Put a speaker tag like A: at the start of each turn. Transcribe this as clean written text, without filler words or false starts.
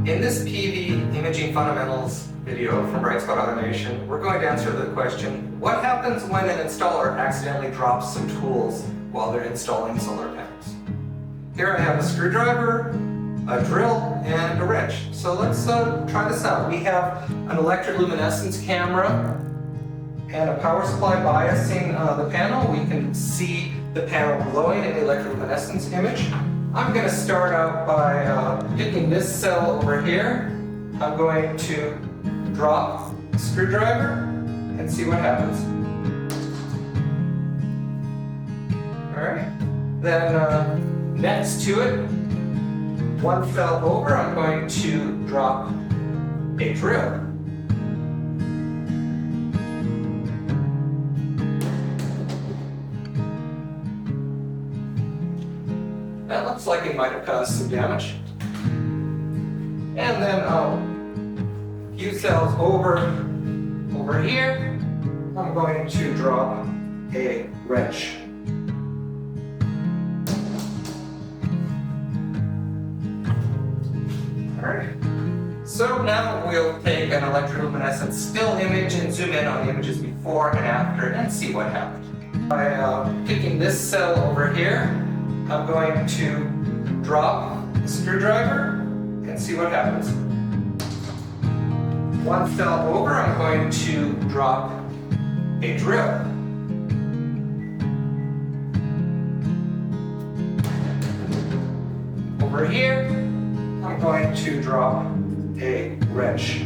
A: In this PV imaging fundamentals video from Bright Spot Automation, we're going to answer the question, what happens when an installer accidentally drops some tools while they're installing solar panels? Here I have a screwdriver, a drill, and a wrench. So let's try this out. We have an electroluminescence camera and a power supply biasing the panel. We can see the panel glowing in the electroluminescence image. I'm going to start out by picking this cell over here. I'm going to drop the screwdriver and see what happens. Alright, then next to it, one cell over, I'm going to drop a drill. That looks like it might have caused some damage. And then a few cells over here, I'm going to drop a wrench. Alright, so now we'll take an electroluminescent still image and zoom in on the images before and after and see what happened. By picking this cell over here, I'm going to drop the screwdriver and see what happens. One cell over, I'm going to drop a drill. Over here, I'm going to drop a wrench.